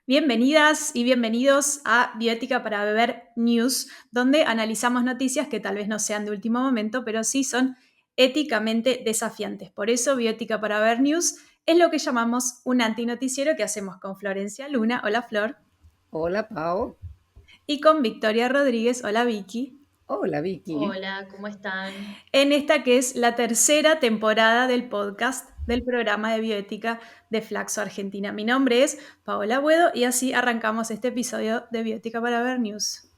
Bienvenidas y bienvenidos a Bioética para Beber News, donde analizamos noticias que tal vez no sean de último momento, pero sí son éticamente desafiantes. Por eso, Bioética para Beber News es lo que llamamos un antinoticiero que hacemos con Florencia Luna. Hola, Flor. Hola, Pau. Y con Victoria Rodríguez. Hola, Vicky. Hola, Vicky. Hola, ¿cómo están? En esta que es la tercera temporada del podcast del programa de bioética de Flaxo Argentina. Mi nombre es Paola Buedo y así arrancamos este episodio de Bioética para Ver News.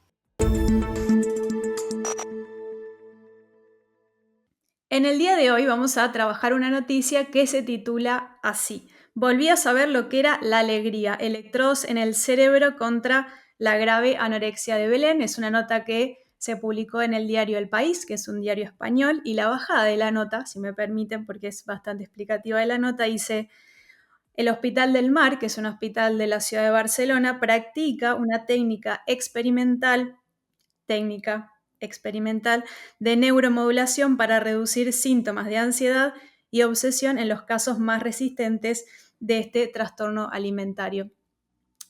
En el día de hoy vamos a trabajar una noticia que se titula así. Volví a saber lo que era la alegría, electrodos en el cerebro contra la grave anorexia de Belén. Es una nota que se publicó en el diario El País, que es un diario español, y la bajada de la nota, si me permiten, porque es bastante explicativa de la nota, dice: el Hospital del Mar, que es un hospital de la ciudad de Barcelona, practica una técnica experimental de neuromodulación para reducir síntomas de ansiedad y obsesión en los casos más resistentes de este trastorno alimentario.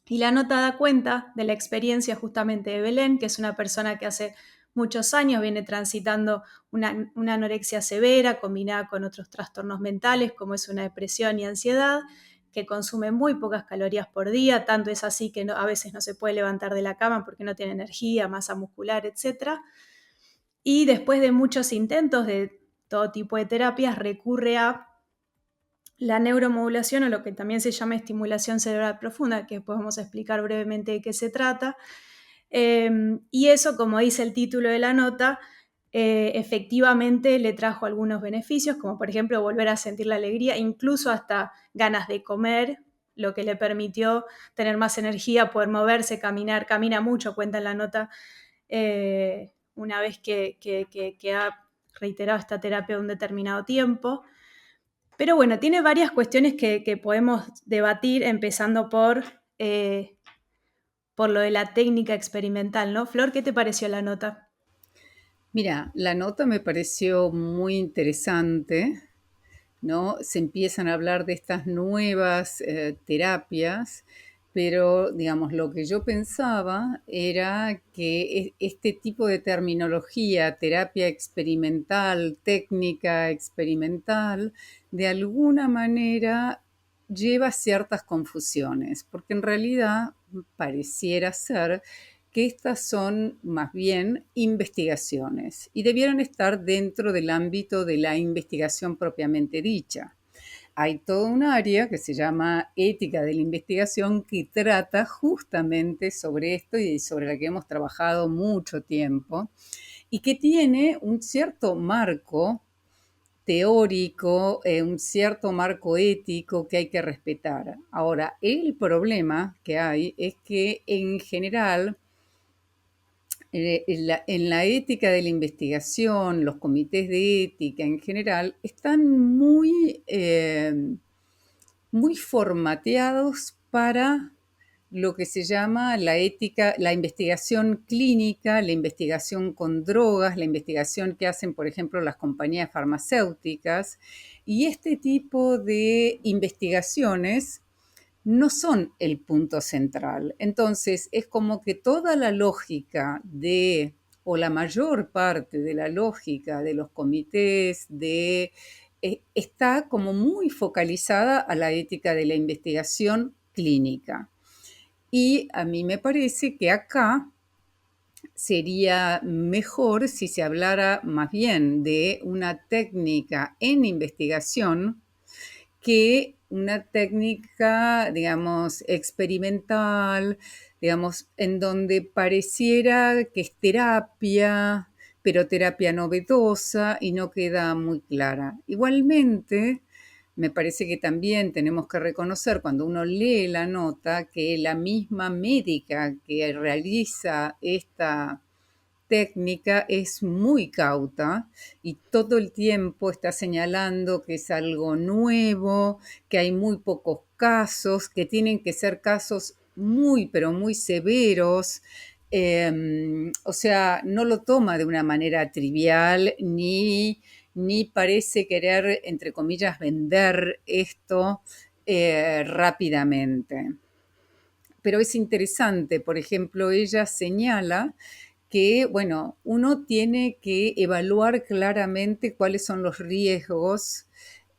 Y la nota da cuenta de la experiencia justamente de Belén, que es una persona que hace muchos años viene transitando una anorexia severa combinada con otros trastornos mentales como es una depresión y ansiedad, que consume muy pocas calorías por día, tanto es así que a veces no se puede levantar de la cama porque no tiene energía, masa muscular, etc. Y después de muchos intentos de todo tipo de terapias, recurre a la neuromodulación, o lo que también se llama estimulación cerebral profunda, que después vamos a explicar brevemente de qué se trata. Y eso, como dice el título de la nota, efectivamente le trajo algunos beneficios, como por ejemplo volver a sentir la alegría, incluso hasta ganas de comer, lo que le permitió tener más energía, poder moverse, caminar. Camina mucho, cuenta en la nota, una vez que ha reiterado esta terapia un determinado tiempo. Pero bueno, tiene varias cuestiones que podemos debatir, empezando por lo de la técnica experimental, ¿no? Flor, ¿qué te pareció la nota? Mira, la nota me pareció muy interesante, ¿no? Se empiezan a hablar de estas nuevas terapias, pero digamos, lo que yo pensaba era que este tipo de terminología, terapia experimental, técnica experimental, de alguna manera lleva ciertas confusiones, porque en realidad pareciera ser que estas son más bien investigaciones y debieran estar dentro del ámbito de la investigación propiamente dicha. Hay todo un área que se llama ética de la investigación que trata justamente sobre esto y sobre la que hemos trabajado mucho tiempo y que tiene un cierto marco teórico, un cierto marco ético que hay que respetar. Ahora, el problema que hay es que en general en la ética de la investigación, los comités de ética en general están muy formateados para lo que se llama la ética, la investigación clínica, la investigación con drogas, la investigación que hacen, por ejemplo, las compañías farmacéuticas. Y este tipo de investigaciones no son el punto central. Entonces, es como que toda la lógica o la mayor parte de la lógica de los comités está como muy focalizada a la ética de la investigación clínica. Y a mí me parece que acá sería mejor si se hablara más bien de una técnica en investigación que una técnica, digamos, experimental, digamos, en donde pareciera que es terapia, pero terapia novedosa y no queda muy clara. Igualmente, me parece que también tenemos que reconocer cuando uno lee la nota que la misma médica que realiza esta técnica es muy cauta y todo el tiempo está señalando que es algo nuevo, que hay muy pocos casos, que tienen que ser casos muy, pero muy severos. O sea, no lo toma de una manera trivial ni parece querer, entre comillas, vender esto rápidamente. pero es interesante. Por ejemplo, ella señala que, bueno, uno tiene que evaluar claramente cuáles son los riesgos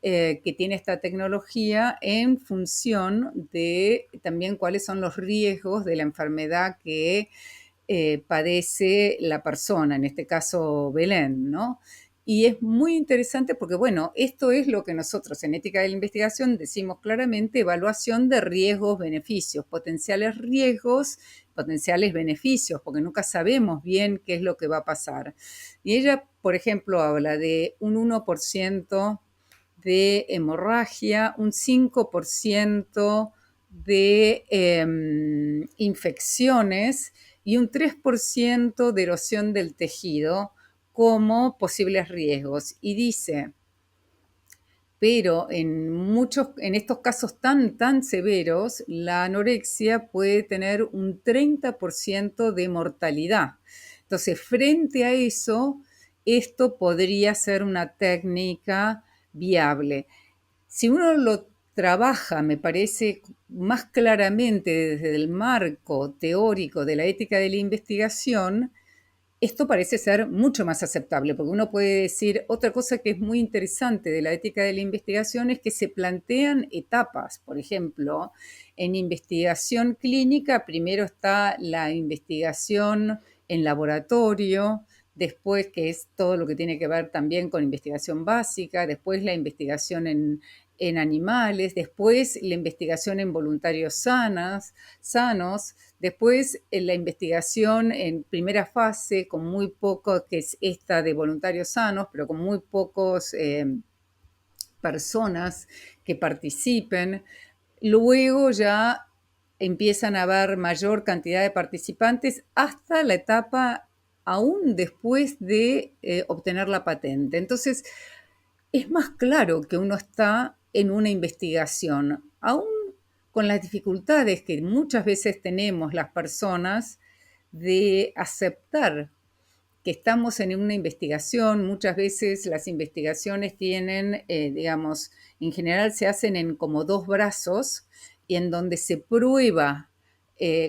que tiene esta tecnología en función de también cuáles son los riesgos de la enfermedad que padece la persona, en este caso Belén, ¿no? Y es muy interesante porque, bueno, esto es lo que nosotros en ética de la investigación decimos claramente, evaluación de riesgos, beneficios, potenciales riesgos, potenciales beneficios, porque nunca sabemos bien qué es lo que va a pasar. Y ella, por ejemplo, habla de un 1% de hemorragia, un 5% de infecciones y un 3% de erosión del tejido como posibles riesgos. Y dice, pero en estos casos tan severos, la anorexia puede tener un 30% de mortalidad. Entonces, frente a eso, esto podría ser una técnica viable. Si uno lo trabaja, me parece, más claramente desde el marco teórico de la ética de la investigación, esto parece ser mucho más aceptable, porque uno puede decir, otra cosa que es muy interesante de la ética de la investigación es que se plantean etapas. Por ejemplo, en investigación clínica, primero está la investigación en laboratorio, después que es todo lo que tiene que ver también con investigación básica, después la investigación en animales, después la investigación en voluntarios sanos, después la investigación en primera fase con muy poco, que es esta de voluntarios sanos, pero con muy pocos personas que participen. Luego ya empiezan a haber mayor cantidad de participantes hasta la etapa aún después de obtener la patente. Entonces, es más claro que uno está en una investigación, aún con las dificultades que muchas veces tenemos las personas de aceptar que estamos en una investigación. Muchas veces las investigaciones tienen, digamos, en general se hacen en como dos brazos y en donde se prueba,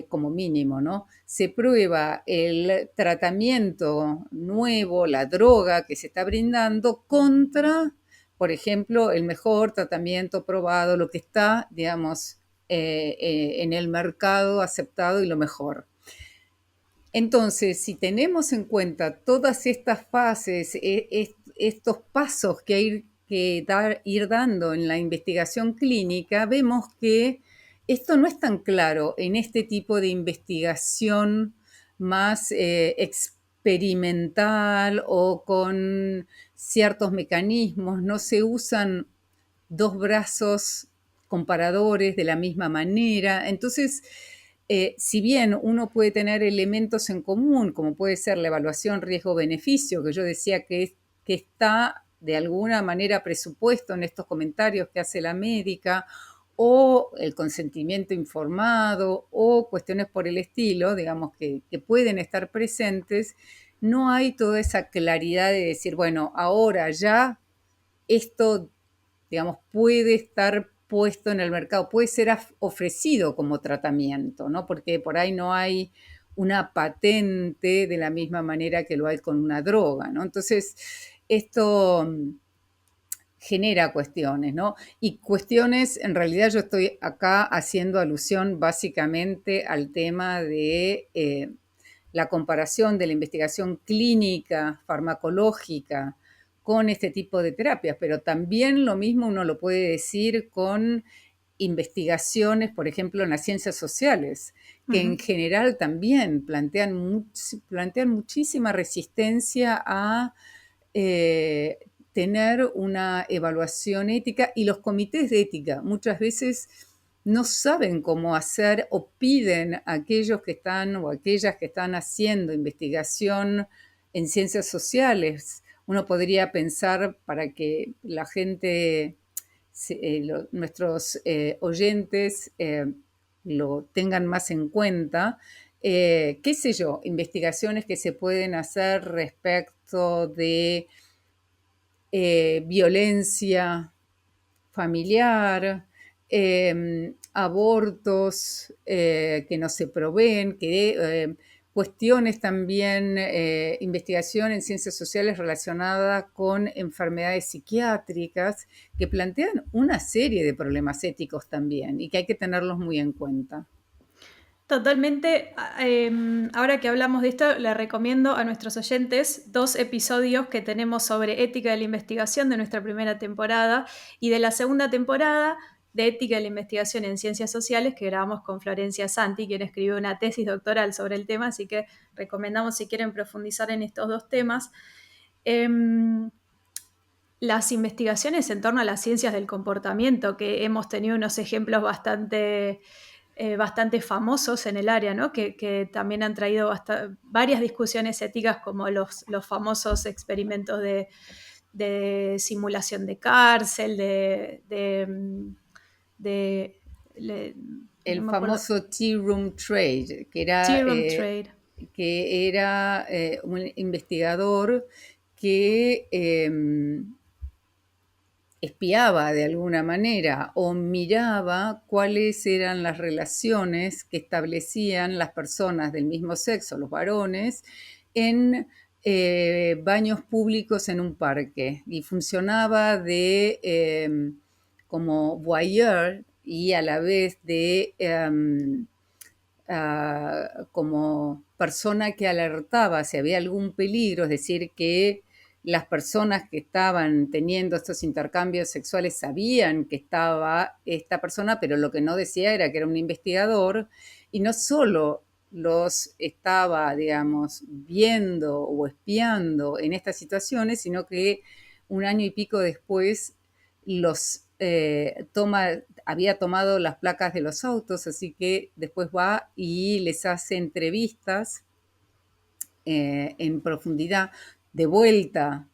como mínimo, ¿no? Se prueba el tratamiento nuevo, la droga que se está brindando contra, por ejemplo, el mejor tratamiento probado, lo que está, digamos, en el mercado aceptado y lo mejor. Entonces, si tenemos en cuenta todas estas fases, estos pasos que hay que ir dando en la investigación clínica, vemos que esto no es tan claro en este tipo de investigación más experimental o con ciertos mecanismos. No se usan dos brazos comparadores de la misma manera. Entonces, si bien uno puede tener elementos en común, como puede ser la evaluación riesgo-beneficio, que yo decía que está de alguna manera presupuesto en estos comentarios que hace la médica, o el consentimiento informado, o cuestiones por el estilo, digamos, que pueden estar presentes, no hay toda esa claridad de decir, bueno, ahora ya esto, digamos, puede estar puesto en el mercado, puede ser ofrecido como tratamiento, ¿no? Porque por ahí no hay una patente de la misma manera que lo hay con una droga, ¿no? Entonces, esto genera cuestiones, ¿no? Y cuestiones, en realidad yo estoy acá haciendo alusión básicamente al tema de la comparación de la investigación clínica, farmacológica, con este tipo de terapias, pero también lo mismo uno lo puede decir con investigaciones, por ejemplo, en las ciencias sociales, que en general también plantean muchísima resistencia a tener una evaluación ética, y los comités de ética muchas veces no saben cómo hacer o piden a aquellos que están o aquellas que están haciendo investigación en ciencias sociales. Uno podría pensar, para que la gente, nuestros oyentes lo tengan más en cuenta, qué sé yo, investigaciones que se pueden hacer respecto de violencia familiar, abortos que no se proveen, cuestiones también, investigación en ciencias sociales relacionada con enfermedades psiquiátricas que plantean una serie de problemas éticos también y que hay que tenerlos muy en cuenta. Totalmente. Ahora que hablamos de esto, le recomiendo a nuestros oyentes 2 episodios que tenemos sobre ética de la investigación de nuestra primera temporada y de la segunda temporada de ética de la investigación en ciencias sociales que grabamos con Florencia Santi, quien escribió una tesis doctoral sobre el tema, así que recomendamos si quieren profundizar en estos 2 temas. Las investigaciones en torno a las ciencias del comportamiento, que hemos tenido unos ejemplos bastante famosos en el área, ¿no? que también han traído varias discusiones éticas, como los famosos experimentos de simulación de cárcel, no El me acuerdo, famoso Tea Room Trade, tea room trade. que era un investigador que espiaba de alguna manera o miraba cuáles eran las relaciones que establecían las personas del mismo sexo, los varones, en baños públicos en un parque y funcionaba de como voyeur y a la vez de como persona que alertaba si había algún peligro, es decir, que las personas que estaban teniendo estos intercambios sexuales sabían que estaba esta persona, pero lo que no decía era que era un investigador y no solo los estaba, digamos, viendo o espiando en estas situaciones, sino que un año y pico después los había tomado las placas de los autos, así que después va y les hace entrevistas en profundidad, de vuelta,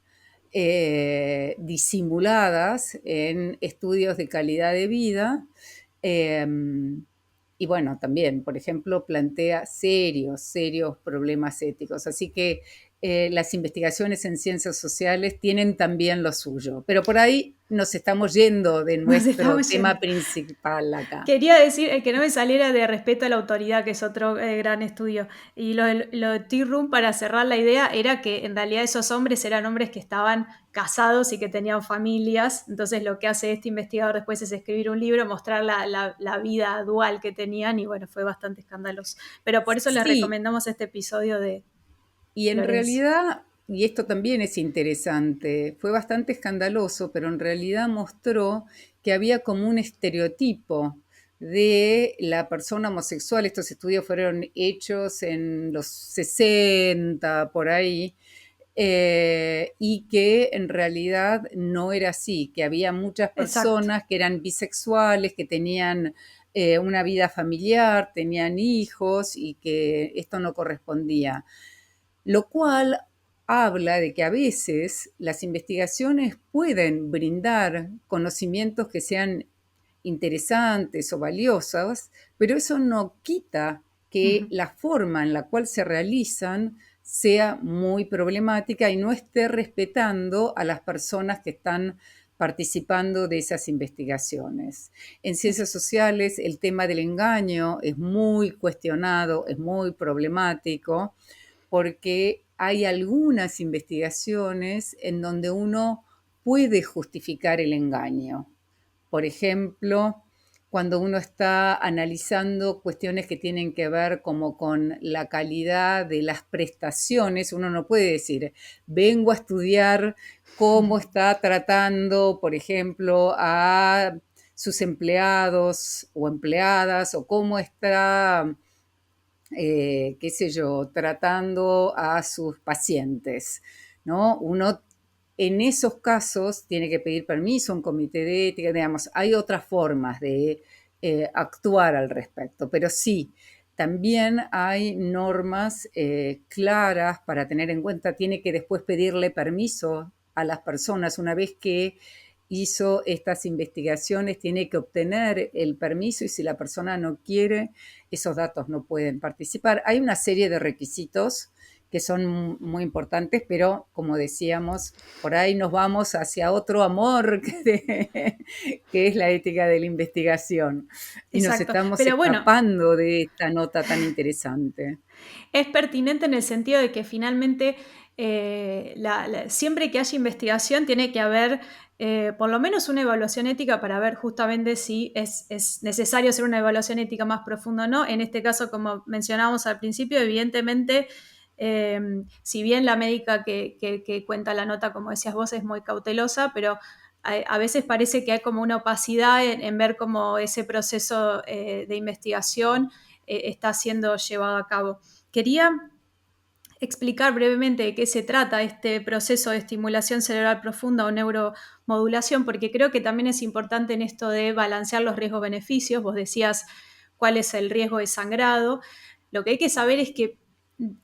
disimuladas en estudios de calidad de vida. Eh, y bueno, también, por ejemplo, plantea serios problemas éticos. Así que las investigaciones en ciencias sociales tienen también lo suyo. Pero por ahí nos estamos yendo de Nos nuestro estamos tema yendo. principal acá. Quería decir que no me saliera de respeto a la autoridad, que es otro gran estudio. Y lo de Tea Room, para cerrar la idea, era que en realidad esos hombres eran hombres que estaban casados y que tenían familias. Entonces lo que hace este investigador después es escribir un libro, mostrar la vida dual que tenían y bueno, fue bastante escandaloso. Pero por eso les Sí, recomendamos este episodio de y en Florencia. realidad, y esto también es interesante, fue bastante escandaloso, pero en realidad mostró que había como un estereotipo de la persona homosexual. Estos estudios fueron hechos en los 60 por ahí, y que en realidad no era así, que había muchas Exacto. personas que eran bisexuales, que tenían una vida familiar, tenían hijos y que esto no correspondía. Lo cual habla de que a veces las investigaciones pueden brindar conocimientos que sean interesantes o valiosos, pero eso no quita que Ujú. la forma en la cual se realizan sea muy problemática y no esté respetando a las personas que están participando de esas investigaciones. En ciencias sociales el tema del engaño es muy cuestionado, es muy problemático, porque hay algunas investigaciones en donde uno puede justificar el engaño. Por ejemplo, cuando uno está analizando cuestiones que tienen que ver como con la calidad de las prestaciones, uno no puede decir, vengo a estudiar cómo está tratando, por ejemplo, a sus empleados o empleadas, o cómo está qué sé yo, tratando a sus pacientes, ¿no? Uno en esos casos tiene que pedir permiso a un comité de ética, digamos, hay otras formas de actuar al respecto, pero sí, también hay normas claras para tener en cuenta, tiene que después pedirle permiso a las personas una vez que hizo estas investigaciones, tiene que obtener el permiso y si la persona no quiere, esos datos no pueden participar. Hay una serie de requisitos que son muy importantes, pero como decíamos, por ahí nos vamos hacia otro amor que es la ética de la investigación. Y nos Exacto. estamos Pero bueno, escapando de esta nota tan interesante. es pertinente en el sentido de que finalmente siempre que haya investigación tiene que haber por lo menos una evaluación ética para ver justamente si es necesario hacer una evaluación ética más profunda o no. En este caso, como mencionábamos al principio, evidentemente, si bien la médica que cuenta la nota, como decías vos, es muy cautelosa, pero a veces parece que hay como una opacidad en ver cómo ese proceso de investigación está siendo llevado a cabo. Quería explicar brevemente de qué se trata este proceso de estimulación cerebral profunda o neuromodulación, porque creo que también es importante en esto de balancear los riesgos-beneficios. Vos decías cuál es el riesgo de sangrado. Lo que hay que saber es que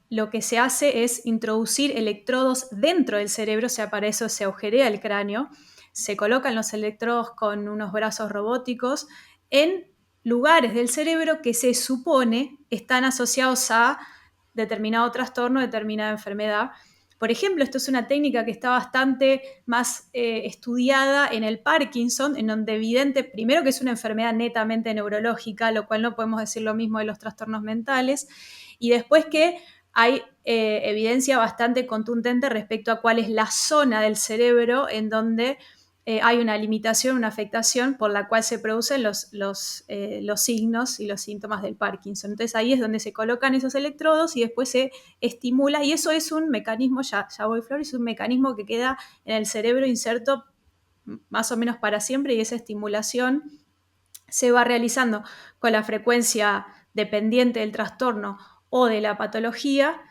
lo que se hace es introducir electrodos dentro del cerebro, o sea, para eso se agujerea el cráneo, se colocan los electrodos con unos brazos robóticos en lugares del cerebro que se supone están asociados a determinado trastorno, determinada enfermedad. Por ejemplo, esto es una técnica que está bastante más estudiada en el Parkinson, en donde evidente, primero que es una enfermedad netamente neurológica, lo cual no podemos decir lo mismo de los trastornos mentales, y después que hay evidencia bastante contundente respecto a cuál es la zona del cerebro en donde hay una limitación, una afectación por la cual se producen los signos y los síntomas del Parkinson. Entonces ahí es donde se colocan esos electrodos y después se estimula, y eso es un mecanismo, ya voy Flor, es un mecanismo que queda en el cerebro inserto más o menos para siempre, y esa estimulación se va realizando con la frecuencia dependiente del trastorno o de la patología,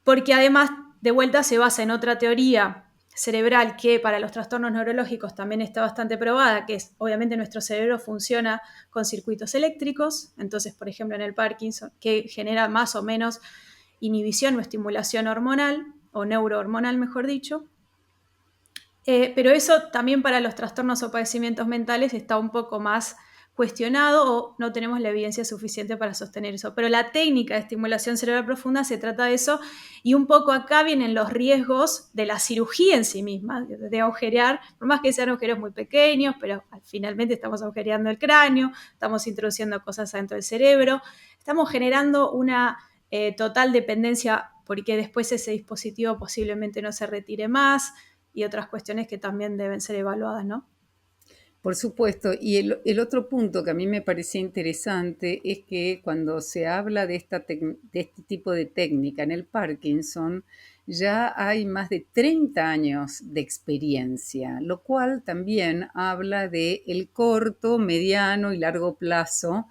porque además de vuelta se basa en otra teoría cerebral que para los trastornos neurológicos también está bastante probada, que es obviamente nuestro cerebro funciona con circuitos eléctricos. Entonces, por ejemplo, en el Parkinson, que genera más o menos inhibición o estimulación hormonal, o neurohormonal mejor dicho. Pero eso también para los trastornos o padecimientos mentales está un poco más cuestionado, o no tenemos la evidencia suficiente para sostener eso. Pero la técnica de estimulación cerebral profunda se trata de eso, y un poco acá vienen los riesgos de la cirugía en sí misma, de agujerear, por más que sean agujeros muy pequeños, pero finalmente estamos agujereando el cráneo, estamos introduciendo cosas adentro del cerebro, estamos generando una total dependencia, porque después ese dispositivo posiblemente no se retire más, y otras cuestiones que también deben ser evaluadas, ¿no? Por supuesto, y el otro punto que a mí me parecía interesante es que cuando se habla de este tipo de técnica en el Parkinson, ya hay más de 30 años de experiencia, lo cual también habla de el corto, mediano y largo plazo,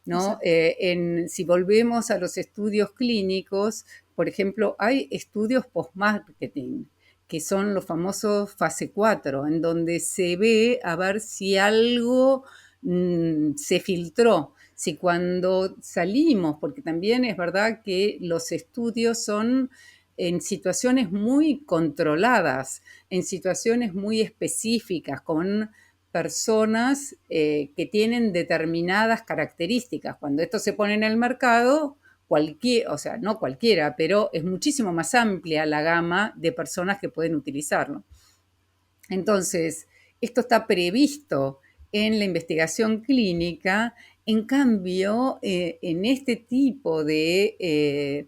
¿no? Exacto. Si volvemos a los estudios clínicos, por ejemplo, hay estudios post-marketing, que son los famosos fase 4, en donde se ve a ver si algo se filtró, si cuando salimos, porque también es verdad que los estudios son en situaciones muy controladas, en situaciones muy específicas, con personas que tienen determinadas características. Cuando esto se pone en el mercado, o sea, no cualquiera, pero es muchísimo más amplia la gama de personas que pueden utilizarlo. Entonces, esto está previsto en la investigación clínica. En cambio, en este tipo de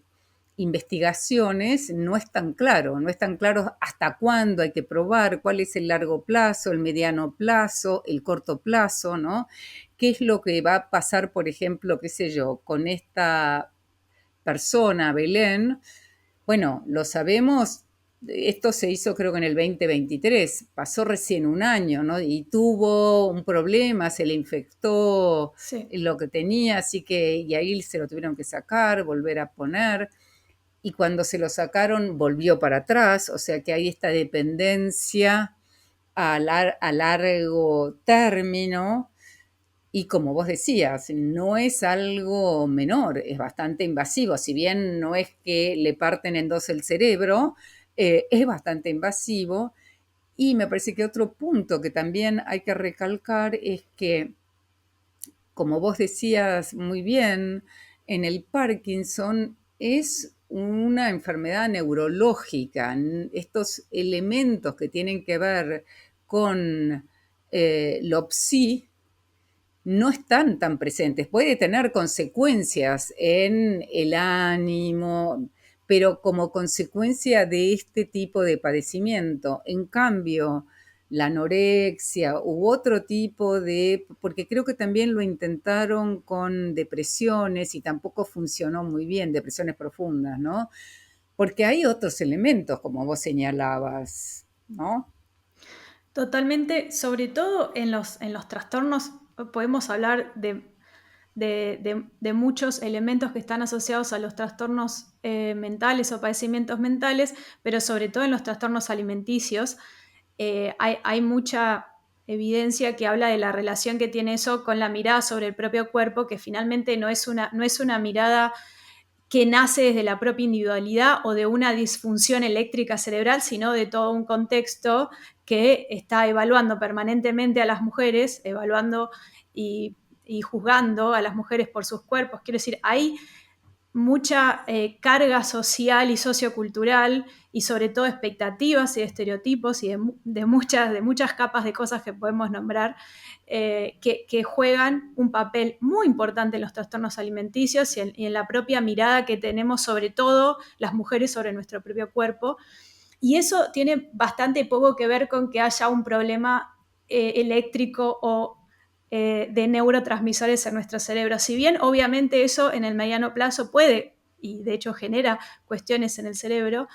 investigaciones no es tan claro, no es tan claro hasta cuándo hay que probar, cuál es el largo plazo, el mediano plazo, el corto plazo, ¿no? ¿Qué es lo que va a pasar, por ejemplo, qué sé yo, con esta persona, Belén? Bueno, lo sabemos, esto se hizo creo que en el 2023, pasó recién un año, ¿no? Y tuvo un problema, se le infectó Sí. lo que tenía, así que, y ahí se lo tuvieron que sacar, volver a poner, y cuando se lo sacaron volvió para atrás, o sea que hay esta dependencia a largo término. Y como vos decías, no es algo menor, es bastante invasivo. Si bien no es que le parten en dos el cerebro, es bastante invasivo. Y me parece que otro punto que también hay que recalcar es que, como vos decías muy bien, en el Parkinson es una enfermedad neurológica. Estos elementos que tienen que ver con lo psi no están tan presentes. Puede tener consecuencias en el ánimo, pero como consecuencia de este tipo de padecimiento. En cambio, la anorexia u otro tipo de, porque creo que también lo intentaron con depresiones y tampoco funcionó muy bien, depresiones profundas, ¿no? Porque hay otros elementos, como vos señalabas, ¿no? Totalmente, sobre todo en los trastornos, podemos hablar de muchos elementos que están asociados a los trastornos mentales o padecimientos mentales, pero sobre todo en los trastornos alimenticios. Hay mucha evidencia que habla de la relación que tiene eso con la mirada sobre el propio cuerpo, que finalmente no es una mirada que nace desde la propia individualidad o de una disfunción eléctrica cerebral, sino de todo un contexto que está evaluando permanentemente a las mujeres, evaluando y juzgando a las mujeres por sus cuerpos. Quiero decir, hay mucha carga social y sociocultural y sobre todo expectativas y estereotipos y de muchas capas de cosas que podemos nombrar que juegan un papel muy importante en los trastornos alimenticios y en la propia mirada que tenemos sobre todo las mujeres sobre nuestro propio cuerpo. Y eso tiene bastante poco que ver con que haya un problema eléctrico o de neurotransmisores en nuestro cerebro. Si bien obviamente eso en el mediano plazo puede, y de hecho genera cuestiones en el cerebro,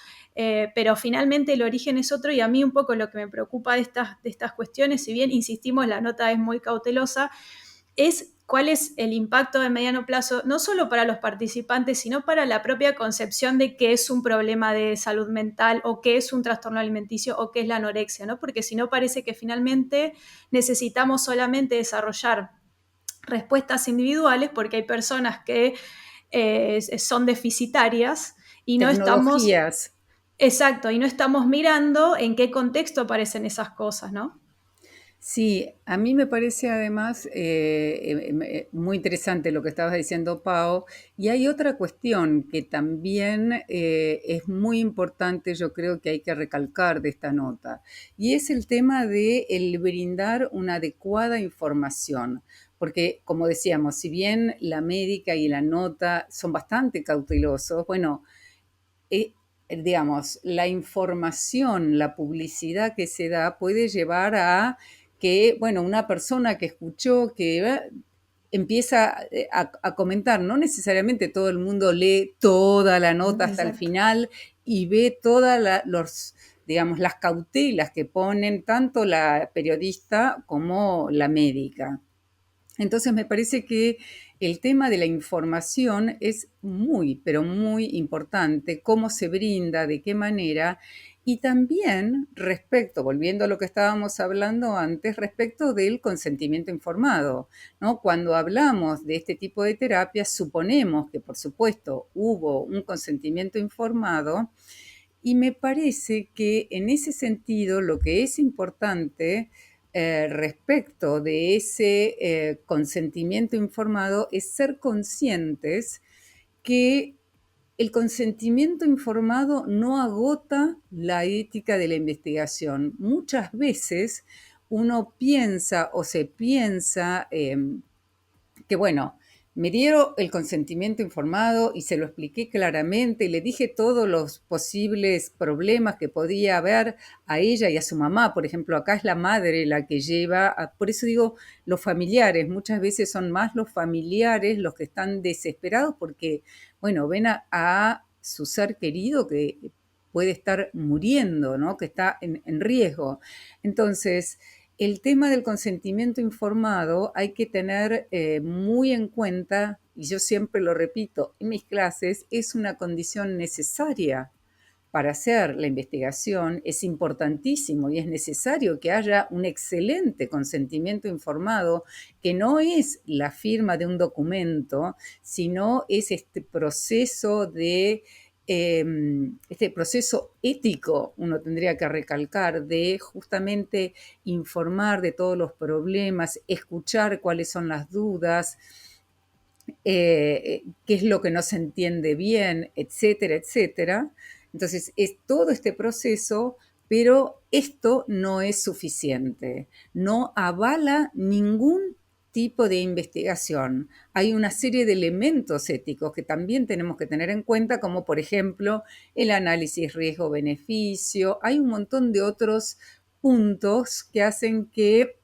pero finalmente el origen es otro y a mí un poco lo que me preocupa de estas cuestiones, si bien insistimos, la nota es muy cautelosa, es cuál es el impacto de mediano plazo, no solo para los participantes, sino para la propia concepción de qué es un problema de salud mental o qué es un trastorno alimenticio o qué es la anorexia, ¿no? Porque si no parece que finalmente necesitamos solamente desarrollar respuestas individuales porque hay personas que son deficitarias y no estamos, Tecnologías. exacto, y no estamos mirando en qué contexto aparecen esas cosas, ¿no? Sí, a mí me parece además muy interesante lo que estabas diciendo, Pau, y hay otra cuestión que también es muy importante, yo creo que hay que recalcar de esta nota, y es el tema de el brindar una adecuada información, porque como decíamos, si bien la médica y la nota son bastante cautelosos, bueno, eh, digamos, la información, la publicidad que se da puede llevar a que, bueno, una persona que escuchó, que empieza a comentar, no necesariamente todo el mundo lee toda la nota hasta el Exacto. final y ve todas los, digamos, las cautelas que ponen tanto la periodista como la médica. Entonces me parece que el tema de la información es muy, pero muy importante, cómo se brinda, de qué manera, y también respecto, volviendo a lo que estábamos hablando antes, respecto del consentimiento informado, ¿no? Cuando hablamos de este tipo de terapias, suponemos que, por supuesto, hubo un consentimiento informado, y me parece que en ese sentido lo que es importante respecto de ese consentimiento informado es ser conscientes que el consentimiento informado no agota la ética de la investigación. Muchas veces uno piensa o se piensa que bueno, me dieron el consentimiento informado y se lo expliqué claramente y le dije todos los posibles problemas que podía haber a ella y a su mamá. Por ejemplo, acá es la madre la que lleva, por eso digo los familiares, muchas veces son más los familiares los que están desesperados porque, bueno, ven a su ser querido que puede estar muriendo, ¿no? Que está en riesgo. Entonces, el tema del consentimiento informado hay que tener muy en cuenta, y yo siempre lo repito en mis clases, es una condición necesaria para hacer la investigación, es importantísimo y es necesario que haya un excelente consentimiento informado, que no es la firma de un documento, sino es este proceso ético, uno tendría que recalcar, de justamente informar de todos los problemas, escuchar cuáles son las dudas, qué es lo que no se entiende bien, etcétera, etcétera. Entonces, es todo este proceso, pero esto no es suficiente, no avala ningún tipo de investigación. Hay una serie de elementos éticos que también tenemos que tener en cuenta, como por ejemplo el análisis riesgo-beneficio. Hay un montón de otros puntos que hacen que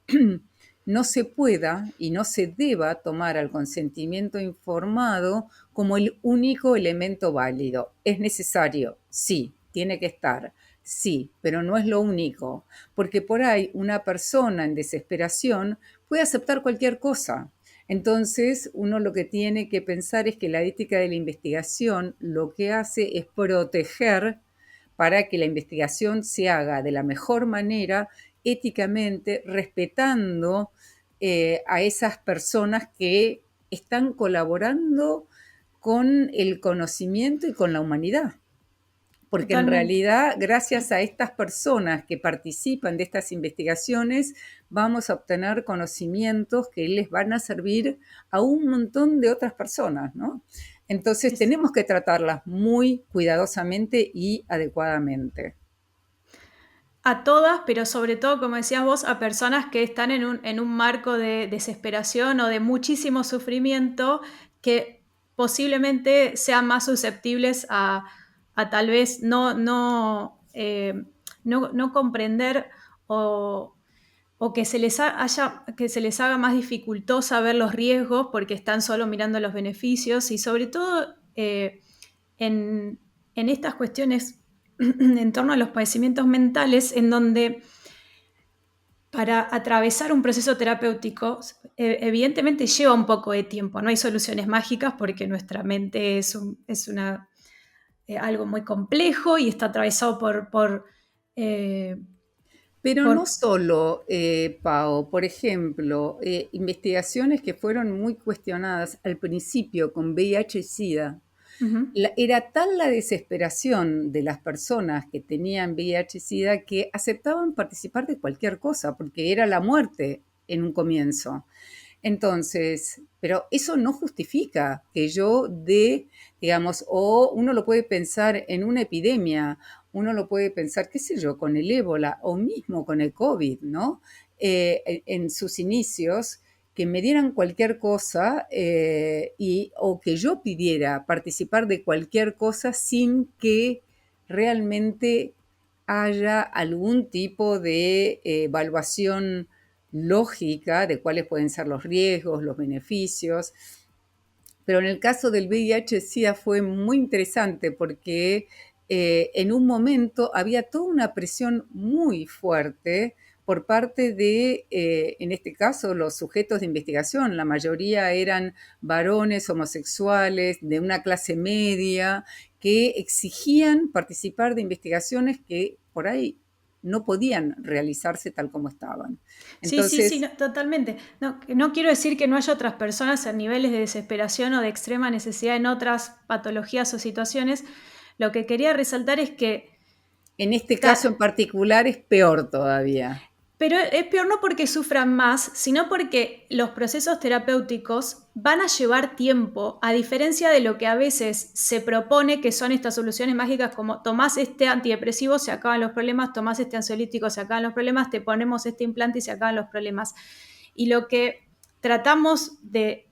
no se pueda y no se deba tomar al consentimiento informado como el único elemento válido. ¿Es necesario? Sí, tiene que estar. Sí, pero no es lo único, porque por ahí una persona en desesperación puede aceptar cualquier cosa. Entonces, uno lo que tiene que pensar es que la ética de la investigación lo que hace es proteger para que la investigación se haga de la mejor manera, éticamente, respetando a esas personas que están colaborando con el conocimiento y con la humanidad. Porque en Totalmente. realidad, gracias a estas personas que participan de estas investigaciones, vamos a obtener conocimientos que les van a servir a un montón de otras personas, ¿no? Entonces Es- tenemos que tratarlas muy cuidadosamente y adecuadamente. A todas, pero sobre todo, como decías vos, a personas que están en un marco de desesperación o de muchísimo sufrimiento, que posiblemente sean más susceptibles a tal vez no comprender o, o que que se les haga más dificultosa ver los riesgos porque están solo mirando los beneficios y sobre todo en, en estas cuestiones en torno a los padecimientos mentales, en donde para atravesar un proceso terapéutico, evidentemente lleva un poco de tiempo, no hay soluciones mágicas porque nuestra mente algo muy complejo y está atravesado eh, Pero no por solo, Pau, por ejemplo, investigaciones que fueron muy cuestionadas al principio con VIH y SIDA. ujú. Era tal la desesperación de las personas que tenían VIH y SIDA que aceptaban participar de cualquier cosa, porque era la muerte en un comienzo. Entonces, pero eso no justifica que yo dé, digamos, o uno lo puede pensar en una epidemia, uno lo puede pensar, qué sé yo, con el ébola o mismo con el COVID, ¿no? En sus inicios, que me dieran cualquier cosa o que yo pidiera participar de cualquier cosa sin que realmente haya algún tipo de evaluación lógica de cuáles pueden ser los riesgos, los beneficios. Pero en el caso del VIH-Sida fue muy interesante porque en un momento había toda una presión muy fuerte por parte de, en este caso, los sujetos de investigación. La mayoría eran varones homosexuales de una clase media que exigían participar de investigaciones que por ahí no podían realizarse tal como estaban. Sí, sí, sí, Entonces, no, totalmente. No, no quiero decir que no haya otras personas en niveles de desesperación o de extrema necesidad en otras patologías o situaciones. Lo que quería resaltar es que en este caso en ta- particular es peor todavía. pero es peor no porque sufran más, sino porque los procesos terapéuticos van a llevar tiempo, a diferencia de lo que a veces se propone, que son estas soluciones mágicas como tomás este antidepresivo, se acaban los problemas, tomás este ansiolítico, se acaban los problemas, te ponemos este implante y se acaban los problemas. Y lo que tratamos de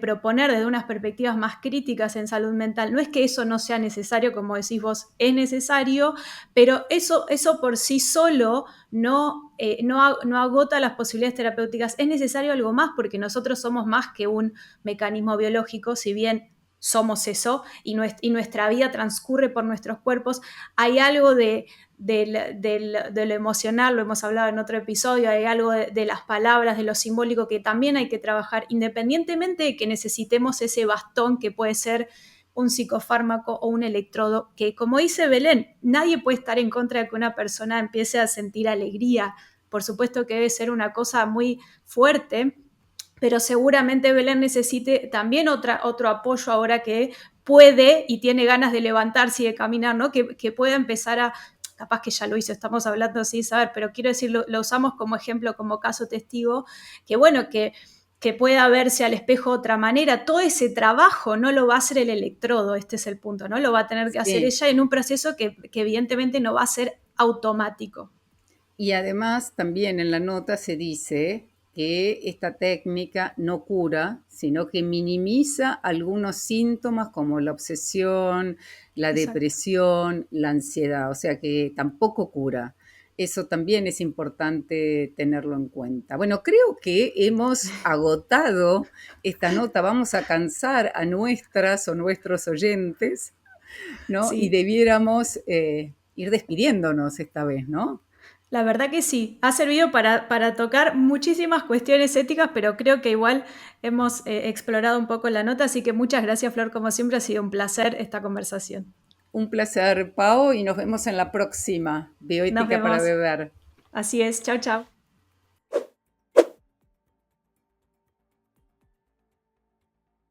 proponer desde unas perspectivas más críticas en salud mental, no es que eso no sea necesario, como decís vos, es necesario, pero eso por sí solo no agota las posibilidades terapéuticas. Es necesario algo más porque nosotros somos más que un mecanismo biológico, si bien somos eso y nuestra vida transcurre por nuestros cuerpos, hay algo de lo emocional, lo hemos hablado en otro episodio, hay algo de las palabras, de lo simbólico que también hay que trabajar, independientemente de que necesitemos ese bastón que puede ser un psicofármaco o un electrodo, que como dice Belén, nadie puede estar en contra de que una persona empiece a sentir alegría. Por supuesto que debe ser una cosa muy fuerte, pero seguramente Belén necesite también otro apoyo ahora que puede y tiene ganas de levantarse y de caminar, ¿no? Que pueda empezar a, capaz que ya lo hizo, estamos hablando sin saber, pero quiero decir, lo usamos como ejemplo, como caso testigo, que bueno, que pueda verse al espejo de otra manera. Todo ese trabajo no lo va a hacer el electrodo, este es el punto, ¿no? Lo va a tener que hacer Sí. ella en un proceso que evidentemente no va a ser automático. Y además también en la nota se dice que esta técnica no cura, sino que minimiza algunos síntomas como la obsesión, la Exacto. depresión, la ansiedad, o sea que tampoco cura. Eso también es importante tenerlo en cuenta. Bueno, creo que hemos agotado esta nota. Vamos a cansar a nuestras o nuestros oyentes, ¿no? Y Sí, debiéramos ir despidiéndonos esta vez, ¿no? la verdad que sí. Ha servido para tocar muchísimas cuestiones éticas, pero creo que igual hemos explorado un poco la nota, así que muchas gracias, Flor. Como siempre, ha sido un placer esta conversación. Un placer, Pau, y nos vemos en la próxima Nos Bioética para vemos. beber. Así es. Chao, chao.